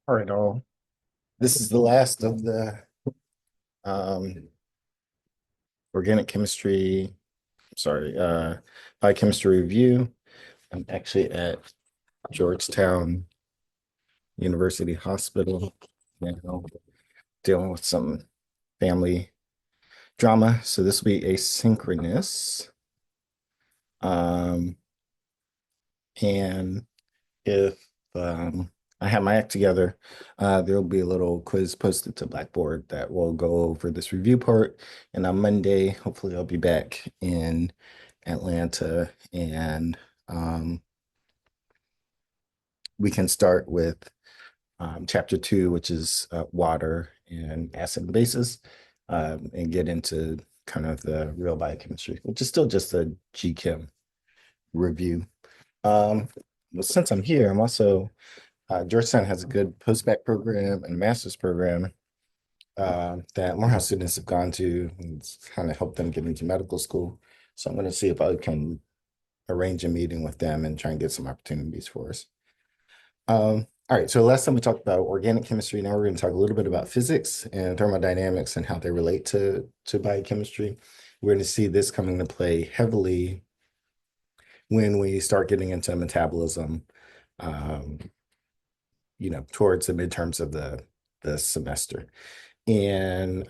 All right, all. This is the last of the um, organic chemistry, sorry, biochemistry review. I'm actually at Georgetown University Hospital, now dealing with some family drama. So this will be asynchronous. Um, and if I have my act together, there'll be a little quiz posted to Blackboard that will go over this review part. And on Monday, hopefully, I'll be back in Atlanta and um, we can start with chapter two, which is water and acid and bases, and get into kind of the real biochemistry, which is still just a GChem review. Um, well, since I'm here, I'm also Georgetown has a good post-bac program and a master's program that Morehouse students have gone to, and it's kind of helped them get into medical school. So I'm going to see if I can arrange a meeting with them and try and get some opportunities for us. All right, so last time we talked about organic chemistry. Now we're going to talk a little bit about physics and thermodynamics and how they relate to biochemistry. We're going to see this coming to play heavily when we start getting into metabolism. Um, towards the midterms of the semester. And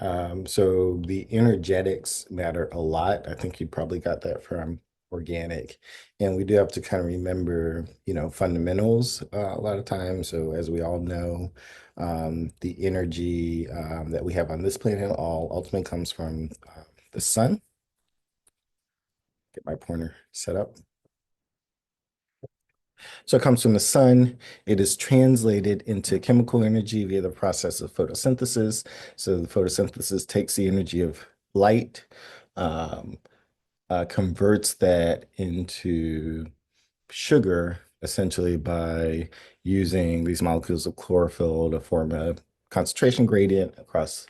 so the energetics matter a lot. I think you probably got that from organic. And we do have to kind of remember, fundamentals a lot of times. So as we all know, the energy that we have on this planet all ultimately comes from the sun. Get my pointer set up. So it comes from the sun. It is translated into chemical energy via the process of photosynthesis. So the photosynthesis takes the energy of light, um, converts that into sugar, essentially by using these molecules of chlorophyll to form a concentration gradient across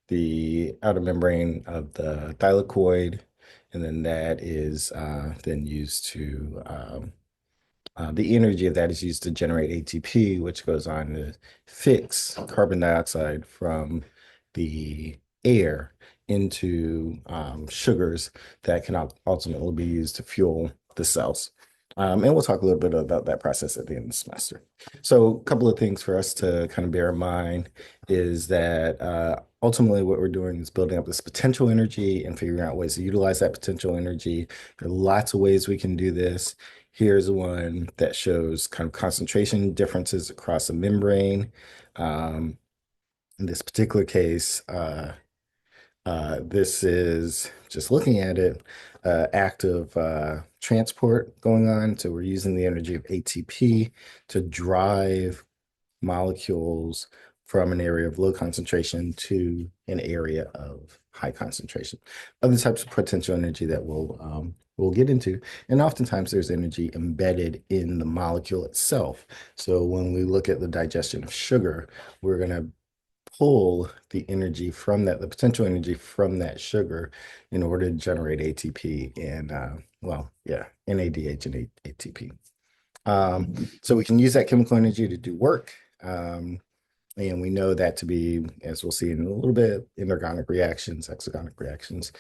the outer membrane of the thylakoid. And then that is then used to the energy of that is used to generate ATP, which goes on to fix carbon dioxide from the air into sugars that can ultimately be used to fuel the cells. And we'll talk a little bit about that process at the end of the semester. So, a couple of things for us to kind of bear in mind is that ultimately what we're doing is building up this potential energy and figuring out ways to utilize that potential energy. There are lots of ways we can do this. Here's one that shows kind of concentration differences across a membrane. In this particular case, this is just looking at it, active transport going on. So we're using the energy of ATP to drive molecules from an area of low concentration to an area of high concentration. Other types of potential energy that we'll get into. And oftentimes there's energy embedded in the molecule itself. So when we look at the digestion of sugar, we're going to pull the energy from that, the potential energy from that sugar in order to generate ATP and, NADH and ATP. So we can use that chemical energy to do work. And we know that to be, as we'll see in a little bit, inorganic reactions, exergonic reactions.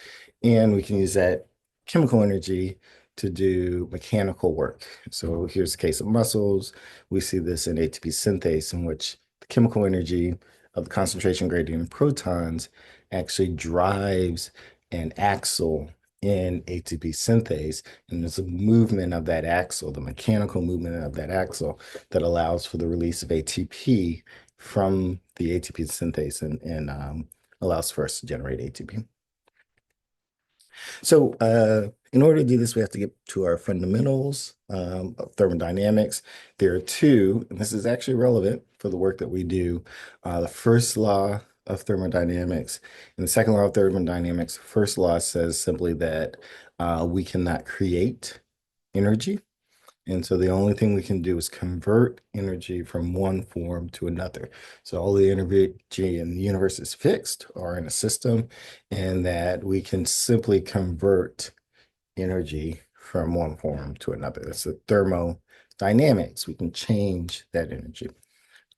And we can use that chemical energy to do mechanical work. So here's the case of muscles. We see this in ATP synthase, in which the chemical energy of the concentration gradient in protons actually drives an axle in ATP synthase. And there's a movement of that axle, the mechanical movement of that axle, that allows for the release of ATP from the ATP synthase and allows for us to generate ATP. So in order to do this, we have to get to our fundamentals of thermodynamics. There are two, and this is actually relevant for the work that we do. The first law of thermodynamics and the second law of thermodynamics. First law says simply that we cannot create energy. And so the only thing we can do is convert energy from one form to another. So all the energy in the universe is fixed or in a system, and that we can simply convert energy from one form to another. That's the thermodynamics. We can change that energy.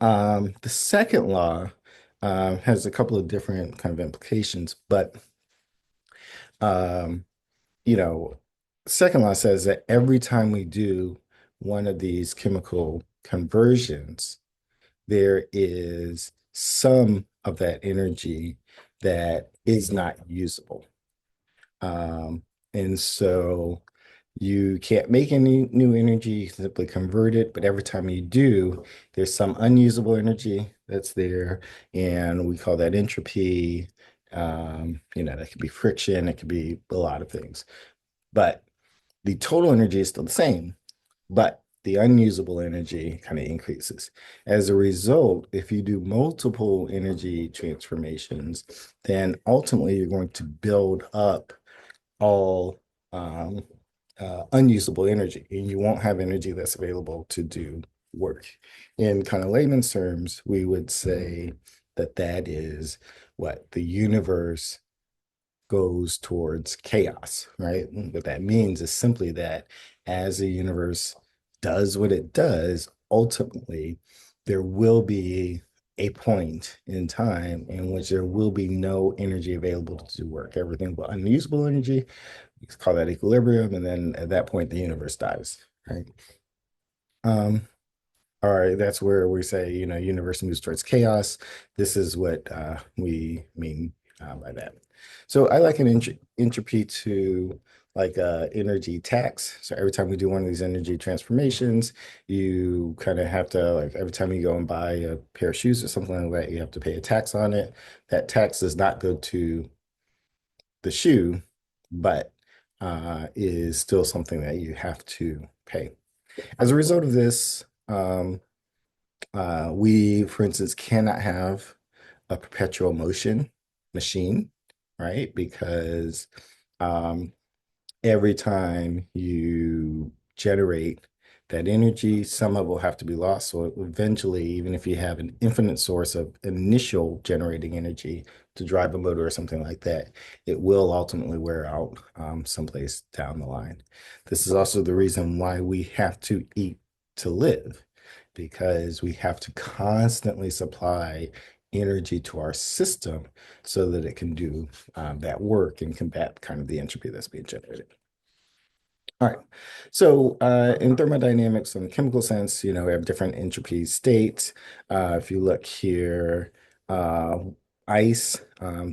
The second law has a couple of different kind of implications, but um, you know, second law says that every time we do one of these chemical conversions, there is some of that energy that is not usable. Um, and so you can't make any new energy, you simply convert it, but every time you do, there's some unusable energy that's there, and we call that entropy. That could be friction, it could be a lot of things. But the total energy is still the same, but the unusable energy kind of increases. As a result, if you do multiple energy transformations, then ultimately you're going to build up all um, unusable energy, and you won't have energy that's available to do work. In kind of layman's terms, we would say that that is what the universe goes towards chaos, right? What that means is simply that as the universe does what it does, ultimately, there will be a point in time in which there will be no energy available to do work. Everything but unusable energy, we call that equilibrium, and then at that point, the universe dies, right? Um, all right, that's where we say, universe moves towards chaos. This is what we mean by that. So I like an entropy to like energy tax. So every time we do one of these energy transformations, you kind of have to like every time you go and buy a pair of shoes or something like that, you have to pay a tax on it. That tax does not go to the shoe, but is still something that you have to pay. As a result of this, we, for instance, cannot have a perpetual motion machine, right? Because um, every time you generate that energy, some of it will have to be lost. So eventually, even if you have an infinite source of initial generating energy to drive a motor or something like that, it will ultimately wear out someplace down the line. This is also the reason why we have to eat to live, because we have to constantly supply energy to our system so that it can do that work and combat kind of the entropy that's being generated. All right. So in thermodynamics, in the chemical sense, we have different entropy states. If you look here, uh, ice,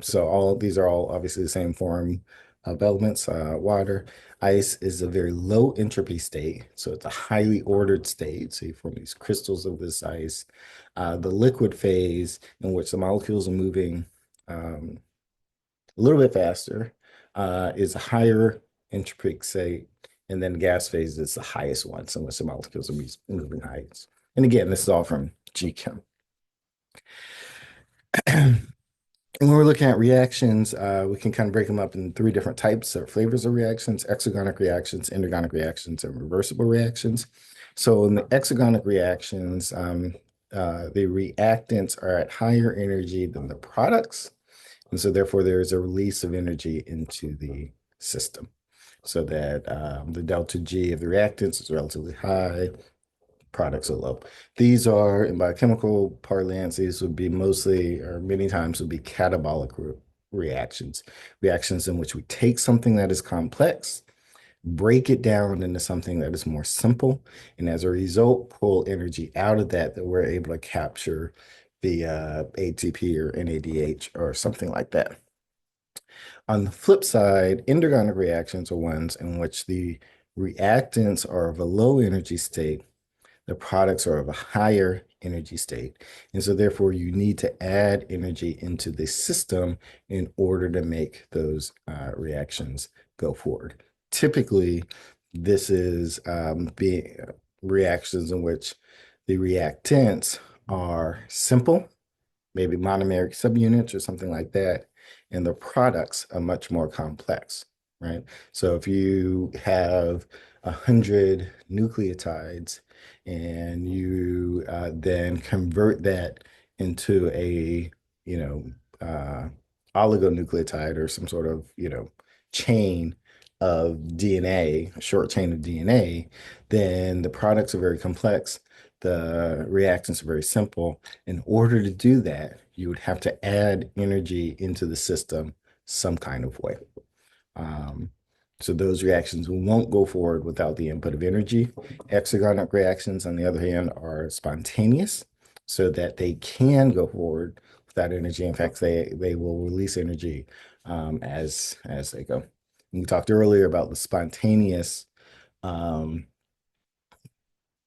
so all these are all obviously the same form of elements, water. Ice is a very low entropy state, so it's a highly ordered state. So you form these crystals of this ice. The liquid phase, in which the molecules are moving a little bit faster, is a higher entropy state, and then gas phase is the highest one, so much the molecules are moving highest. And again, this is all from GChem. When we're looking at reactions, we can kind of break them up in three different types or flavors of reactions: exergonic reactions, endergonic reactions, and reversible reactions. So in the exergonic reactions, the reactants are at higher energy than the products. And so therefore there is a release of energy into the system so that the delta G of the reactants is relatively high, products are low. These are, in biochemical parlance, these would be mostly, or many times would be catabolic reactions, reactions in which we take something that is complex, break it down into something that is more simple, and as a result, pull energy out of that we're able to capture the ATP or NADH or something like that. On the flip side, endergonic reactions are ones in which the reactants are of a low energy state, the products are of a higher energy state. And so therefore you need to add energy into the system in order to make those reactions go forward. Typically, this is being reactions in which the reactants are simple, maybe monomeric subunits or something like that. And the products are much more complex, right? So if you have 100 nucleotides and you then convert that into a, you know, uh, oligonucleotide or some sort of, chain of DNA, a short chain of DNA, then the products are very complex. the reactants are very simple. In order to do that, you would have to add energy into the system some kind of way. Um, so those reactions won't go forward without the input of energy. Exergonic reactions, on the other hand, are spontaneous, so that they can go forward without energy. In fact, they will release energy as they go. We talked earlier about the spontaneous um,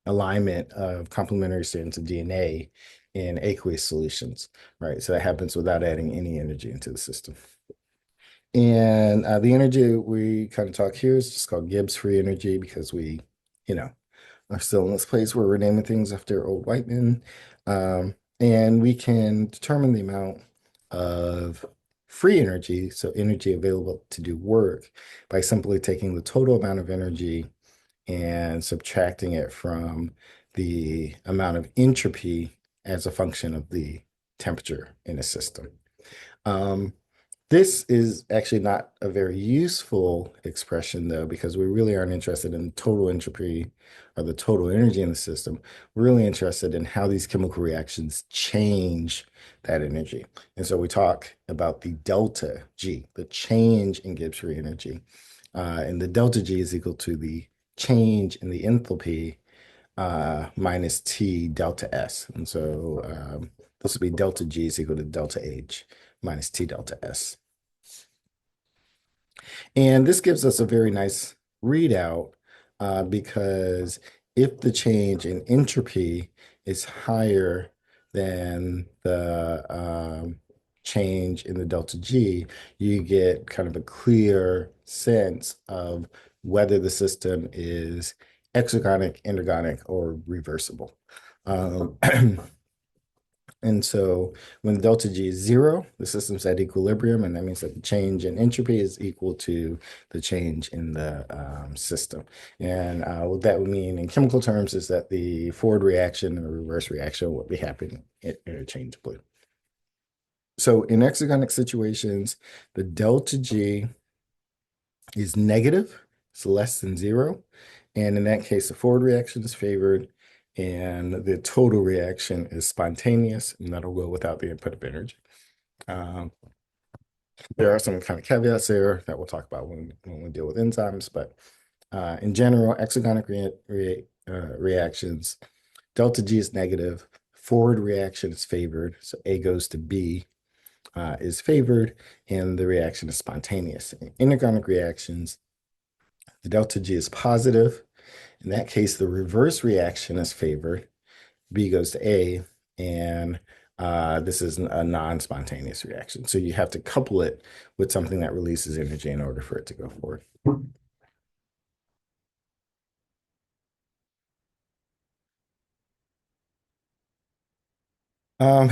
alignment of complementary strands of DNA in aqueous solutions, right? So that happens without adding any energy into the system. And the energy we kind of talk here is just called Gibbs free energy because we, you know, are still in this place where we're naming things after old white men. And we can determine the amount of free energy, so energy available to do work, by simply taking the total amount of energy and subtracting it from the amount of entropy as a function of the temperature in a system. Um, this is actually not a very useful expression, though, because we really aren't interested in total entropy or the total energy in the system. We're really interested in how these chemical reactions change that energy. And so we talk about the delta G, the change in Gibbs free energy. And the delta G is equal to the change in the enthalpy minus T delta S. And so this would be delta G is equal to delta H minus T delta S. And this gives us a very nice readout because if the change in entropy is higher than the change in the delta G, you get kind of a clear sense of whether the system is exergonic, endergonic, or reversible. Um, And so when delta G is zero, the system's at equilibrium, and that means that the change in entropy is equal to the change in the system. And what that would mean in chemical terms is that the forward reaction and the reverse reaction would be happening interchangeably. So in exergonic situations, the delta G is negative, it's less than zero. And in that case, the forward reaction is favored and the total reaction is spontaneous, and that'll go without the input of energy. Um, there are some kind of caveats there that we'll talk about when we deal with enzymes, but in general, exergonic reactions, delta G is negative, forward reaction is favored, so A goes to B is favored, and the reaction is spontaneous. In inorganic reactions, the delta G is positive. In that case, the reverse reaction is favored. B goes to A, and this is a non-spontaneous reaction. So you have to couple it with something that releases energy in order for it to go forward. Um,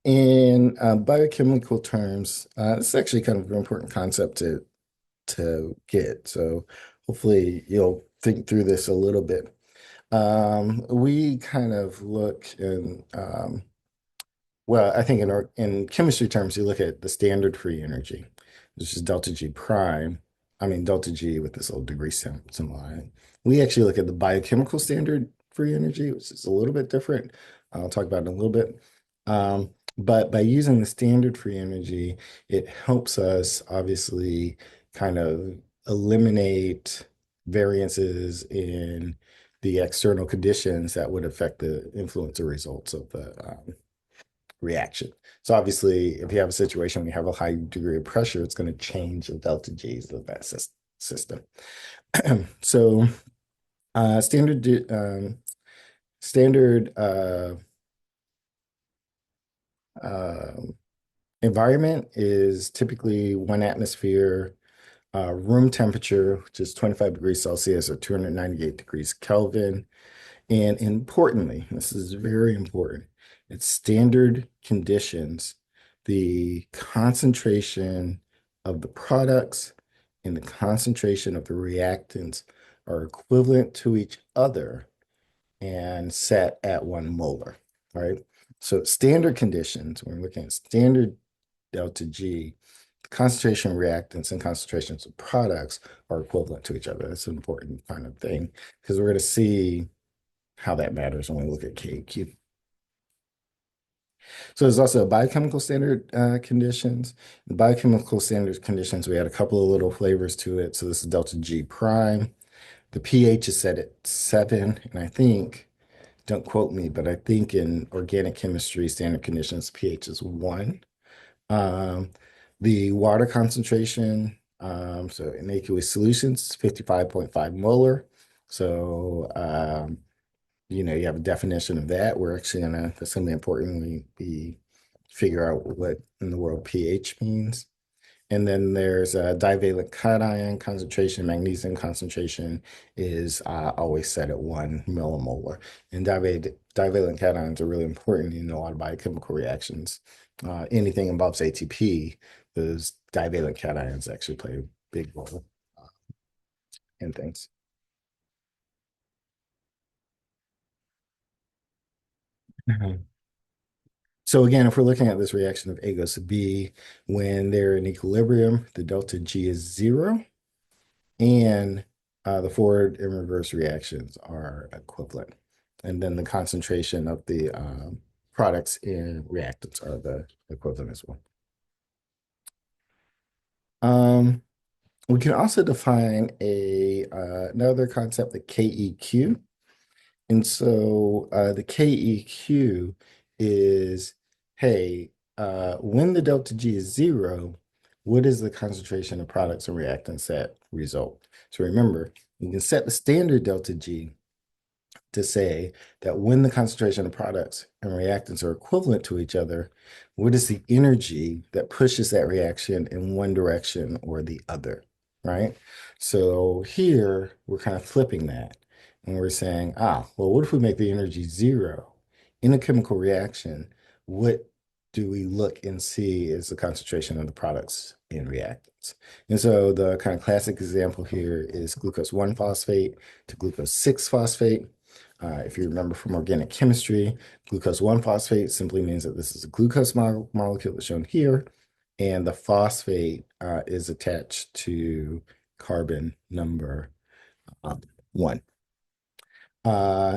in biochemical terms, this is actually kind of an important concept to get. So hopefully you'll think through this a little bit. We kind of look in well, I think in chemistry terms, you look at the standard free energy, which is delta G prime. I mean delta G with this little degree symbol on it. We actually look at the biochemical standard free energy, which is a little bit different. I'll talk about it in a little bit. But by using the standard free energy, it helps us obviously kind of eliminate variances in the external conditions that would affect the influence or results of the reaction. So obviously, if you have a situation where you have a high degree of pressure, it's going to change the delta G's of that system. So standard uh, environment is typically 1 atmosphere, room temperature, which is 25 degrees Celsius or 298 degrees Kelvin. And importantly, this is very important, it's standard conditions. The concentration of the products and the concentration of the reactants are equivalent to each other and set at 1 molar, right? So standard conditions, when we're looking at standard delta G, the concentration of reactants and concentrations of products are equivalent to each other. That's an important kind of thing because we're going to see how that matters when we look at KQ. So there's also biochemical standard conditions. The biochemical standard conditions, we had a couple of little flavors to it. So this is delta G prime. The pH is set at 7, and I think, don't quote me, but I think in organic chemistry standard conditions, pH is 1. Um, the water concentration, so in aqueous solutions, 55.5 molar. So, you have a definition of that. That's gonna be important when we figure out what in the world pH means. And then there's a divalent cation concentration, magnesium concentration is always set at 1 millimolar. And divalent cations are really important in a lot of biochemical reactions. Anything involves ATP, those divalent cations actually play a big role uh, in things. Mhm. So again, if we're looking at this reaction of A goes to B, when they're in equilibrium, the delta G is 0. And the forward and reverse reactions are equivalent. And then the concentration of the products in reactants are the equivalent as well. Um, we can also define another concept, the KEQ. And so the KEQ is, hey, when the delta G is 0, what is the concentration of products and reactants that result? So remember, you can set the standard delta G to say that when the concentration of products and reactants are equivalent to each other, what is the energy that pushes that reaction in one direction or the other, right? So here we're kind of flipping that and we're saying, well, what if we make the energy 0 in a chemical reaction? What do we look and see is the concentration of the products in reactants? And so the kind of classic example here is glucose 1 phosphate to glucose 6 phosphate. If you remember from organic chemistry, glucose 1 phosphate simply means that this is a glucose molecule that's shown here, and the phosphate is attached to carbon number 1.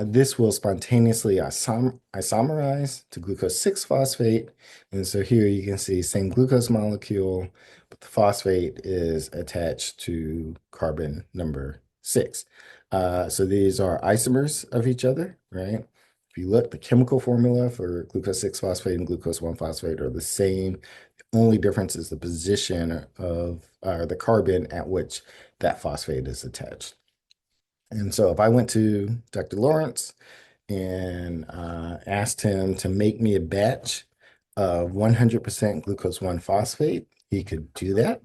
This will spontaneously isomerize to glucose 6 phosphate. And so here you can see same glucose molecule, but the phosphate is attached to carbon number 6. So these are isomers of each other, right? If you look, the chemical formula for glucose 6 phosphate and glucose 1 phosphate are the same. The only difference is the position of the carbon at which that phosphate is attached. And so if I went to Dr. Lawrence and asked him to make me a batch of 100% glucose 1 phosphate, he could do that.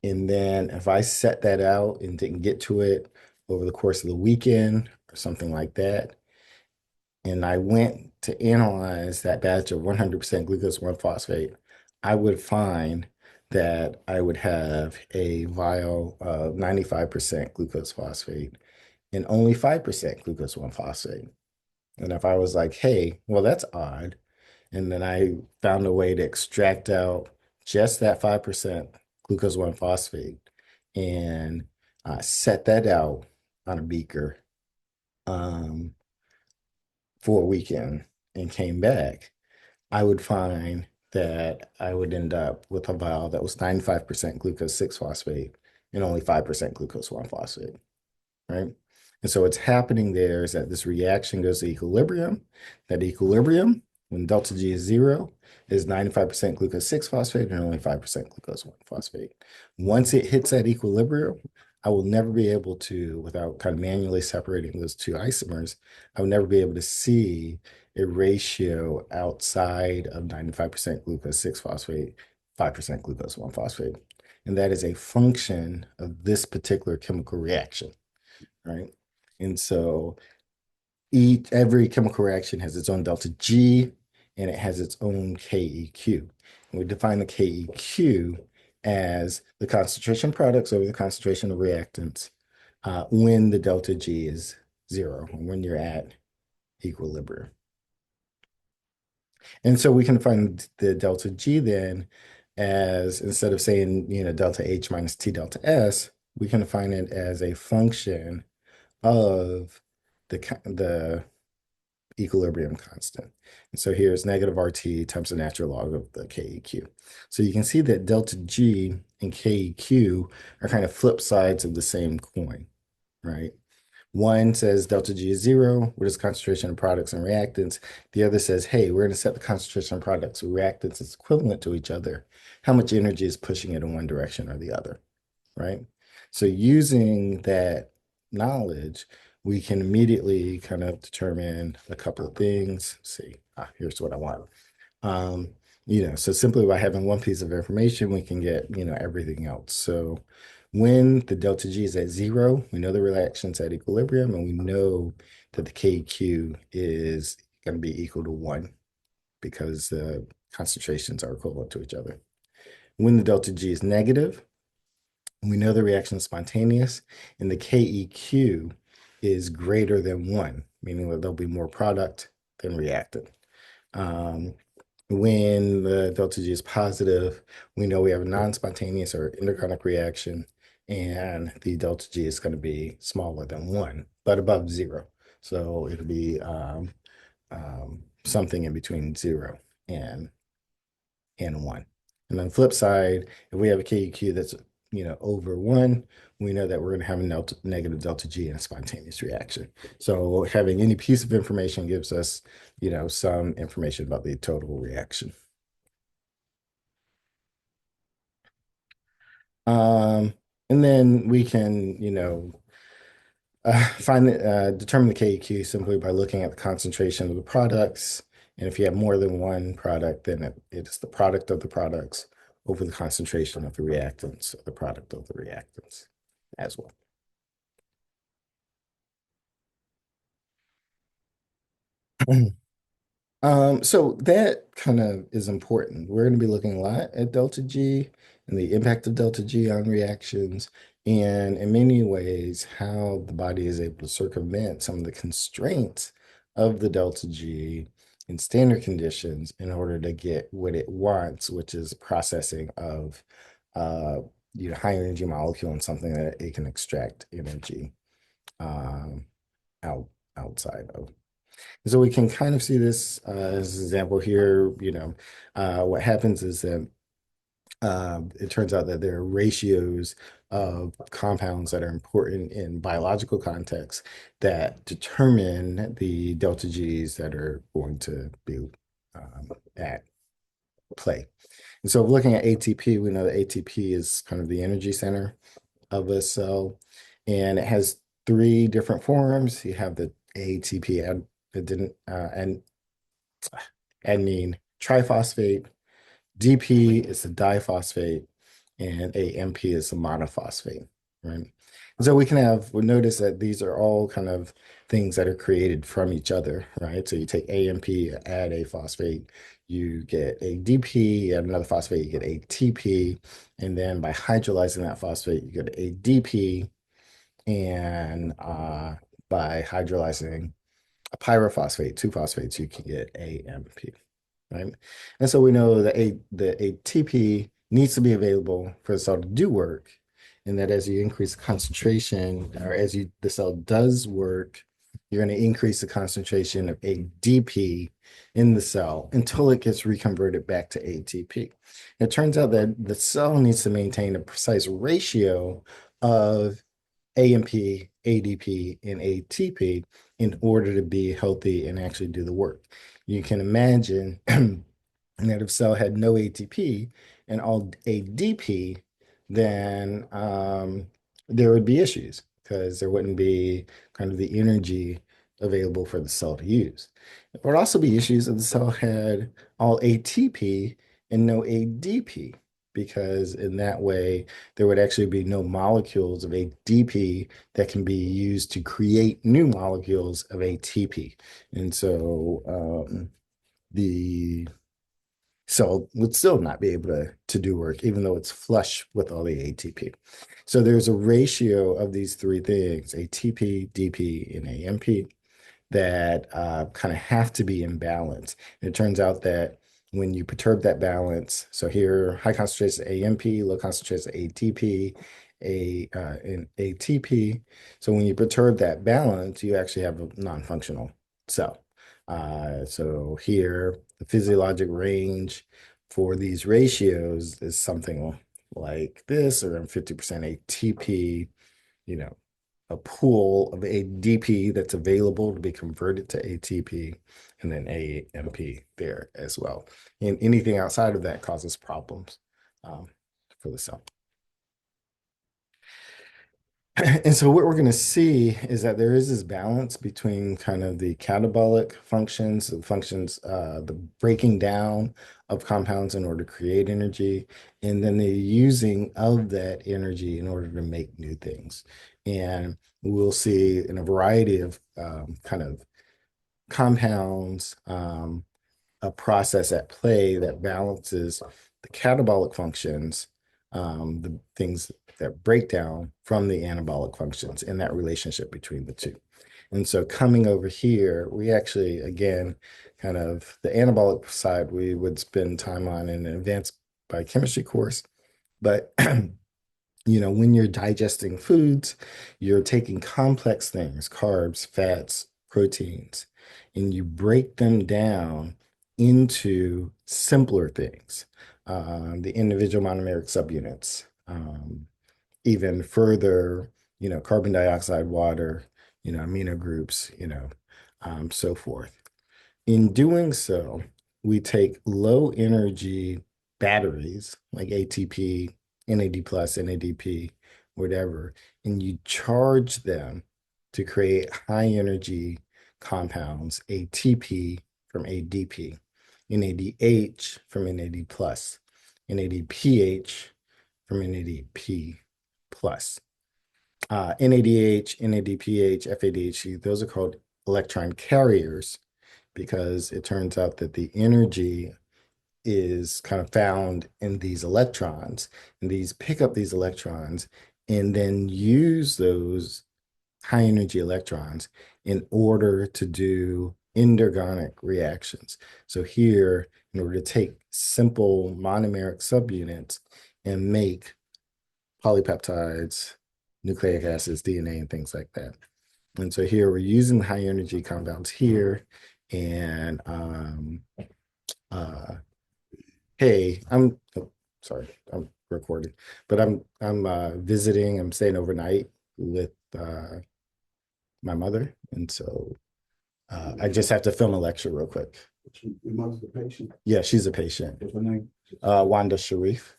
And then if I set that out and didn't get to it over the course of the weekend or something like that, and I went to analyze that batch of 100% glucose 1 phosphate, I would find that I would have a vial of 95% glucose phosphate and only 5% glucose 1 phosphate. And if I was like, hey, well, that's odd. And then I found a way to extract out just that 5% glucose 1 phosphate and set that out on a beaker um, for a weekend and came back, I would find that I would end up with a vial that was 95% glucose 6 phosphate and only 5% glucose 1 phosphate. Right? And so what's happening there is that this reaction goes to equilibrium. That equilibrium, when delta G is 0, is 95% glucose 6 phosphate and only 5% glucose 1 phosphate. Once it hits that equilibrium, I will never be able to, without kind of manually separating those two isomers, I will never be able to see a ratio outside of 95% glucose 6 phosphate, 5% glucose 1 phosphate. And that is a function of this particular chemical reaction, right? And so every chemical reaction has its own delta G and it has its own KEQ. And we define the KEQ as the concentration of products over the concentration of reactants when the delta G is 0, when you're at equilibrium. And so we can find the delta G then as, instead of saying, delta H minus T delta S, we can find it as a function of the equilibrium constant. And so here's negative RT times the natural log of the KEQ. So you can see that delta G and KEQ are kind of flip sides of the same coin, right? One says delta G is zero, what is concentration of products and reactants? The other says, hey, we're going to set the concentration of products and reactants as equivalent to each other. How much energy is pushing it in one direction or the other, right? So using that knowledge, we can immediately kind of determine a couple of things. Let's see, here's what I want. Um, so simply by having one piece of information, we can get, everything else. So when the delta G is at zero, we know the reaction's at equilibrium, and we know that the KQ is going to be equal to one because the concentrations are equivalent to each other. When the delta G is negative, we know the reaction is spontaneous, and the KEQ is greater than one, meaning that there'll be more product than reactant. Um, when the delta G is positive, we know we have a non-spontaneous or endochromic reaction, and the delta G is going to be smaller than one, but above zero. So it'll be something in between zero and one. And on the flip side, if we have a KEQ that's over one, we know that we're going to have a negative delta G in a spontaneous reaction. So having any piece of information gives us, some information about the total reaction. Um, and then we can, determine the KEQ simply by looking at the concentration of the products. And if you have more than one product, then it's the product of the products over the concentration of the reactants, or the product of the reactants as well. So that kind of is important. We're going to be looking a lot at delta G and the impact of delta G on reactions, and in many ways, how the body is able to circumvent some of the constraints of the delta G in standard conditions in order to get what it wants, which is processing of uh, high energy molecule and something that it can extract energy um, out outside of. So we can kind of see this as an example here. What happens is that it turns out that there are ratios of compounds that are important in biological contexts that determine the delta Gs that are going to be at play. And so looking at ATP, we know that ATP is kind of the energy center of a cell, and it has three different forms. You have the ATP and adenine triphosphate. DP is the diphosphate, and AMP is the monophosphate, right? And so we notice that these are all kind of things that are created from each other, right? So you take AMP, add a phosphate, you get a DP, add another phosphate, you get ATP, and then by hydrolyzing that phosphate, you get a DP, and by hydrolyzing a pyrophosphate, two phosphates, you can get AMP, right? And so we know that the ATP needs to be available for the cell to do work, and that as you increase the concentration, or the cell does work, you're going to increase the concentration of ADP in the cell until it gets reconverted back to ATP. It turns out that the cell needs to maintain a precise ratio of AMP, ADP, and ATP in order to be healthy and actually do the work. You can imagine that if cell had no ATP and all ADP, then there would be issues because there wouldn't be kind of the energy available for the cell to use. There would also be issues if the cell had all ATP and no ADP, because in that way, there would actually be no molecules of ADP that can be used to create new molecules of ATP. And so the cell would still not be able to do work, even though it's flush with all the ATP. So there's a ratio of these three things, ATP, DP, and AMP, that kind of have to be in balance. And it turns out that when you perturb that balance, so here high concentration AMP, low concentration ATP, and ATP. So when you perturb that balance, you actually have a non-functional cell. So here, the physiologic range for these ratios is something like this, around 50% ATP, you know, a pool of ADP that's available to be converted to ATP, and then AMP there as well. And anything outside of that causes problems for the cell. And so what we're going to see is that there is this balance between kind of the catabolic functions, the breaking down of compounds in order to create energy, and then the using of that energy in order to make new things. And we'll see in a variety of kind of compounds, a process at play that balances the catabolic functions, the things that break down from the anabolic functions and that relationship between the two. And so coming over here, we actually, again, kind of the anabolic side, we would spend time on in an advanced biochemistry course. But when you're digesting foods, you're taking complex things, carbs, fats, proteins, and you break them down into simpler things, the individual monomeric subunits, even further, carbon dioxide, water, amino groups, so forth. In doing so, we take low energy batteries like ATP, NAD plus, NADP, whatever, and you charge them to create high energy compounds, ATP from ADP, NADH from NAD plus, NADPH from NADP plus. NADH, NADPH, FADH, those are called electron carriers because it turns out that the energy is kind of found in these electrons, and these pick up these electrons and then use those high energy electrons in order to do endergonic reactions. So here, in order to take simple monomeric subunits and make polypeptides, nucleic acids, DNA, and things like that. And so here we're using high energy compounds here. And hey, sorry, I'm recording, but I'm visiting, I'm staying overnight with my mother. And so I just have to film a lecture real quick. Your mother's a patient? Yeah, she's a patient. What's her name? Wanda Sharif.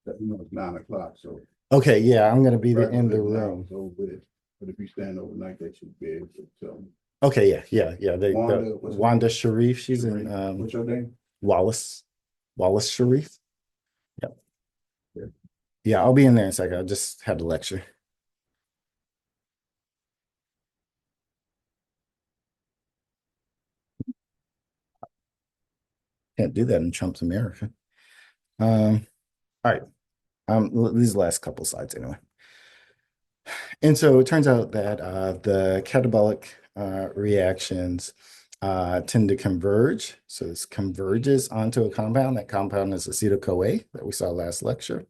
It's 9 o'clock, so. Okay, yeah, I'm gonna be in the room. So with it, but if you stand overnight, they should be able to tell me. Okay, yeah. Wanda Sharif, she's Sharif. in What's your name? Wallace Sharif. Yep. Yeah. Yeah, I'll be in there in a second. I just had a lecture. Can't do that in Trump's America. All right. These last couple slides anyway. And so it turns out that the catabolic reactions tend to converge. So this converges onto a compound. That compound is acetyl-CoA that we saw last lecture.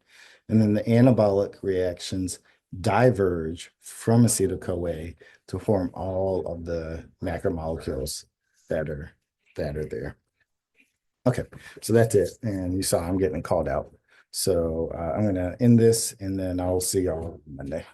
And then the anabolic reactions diverge from acetyl-CoA to form all of the macromolecules that are there. Okay, so that's it. And you saw I'm getting called out. So I'm going to end this and then I'll see y'all Monday.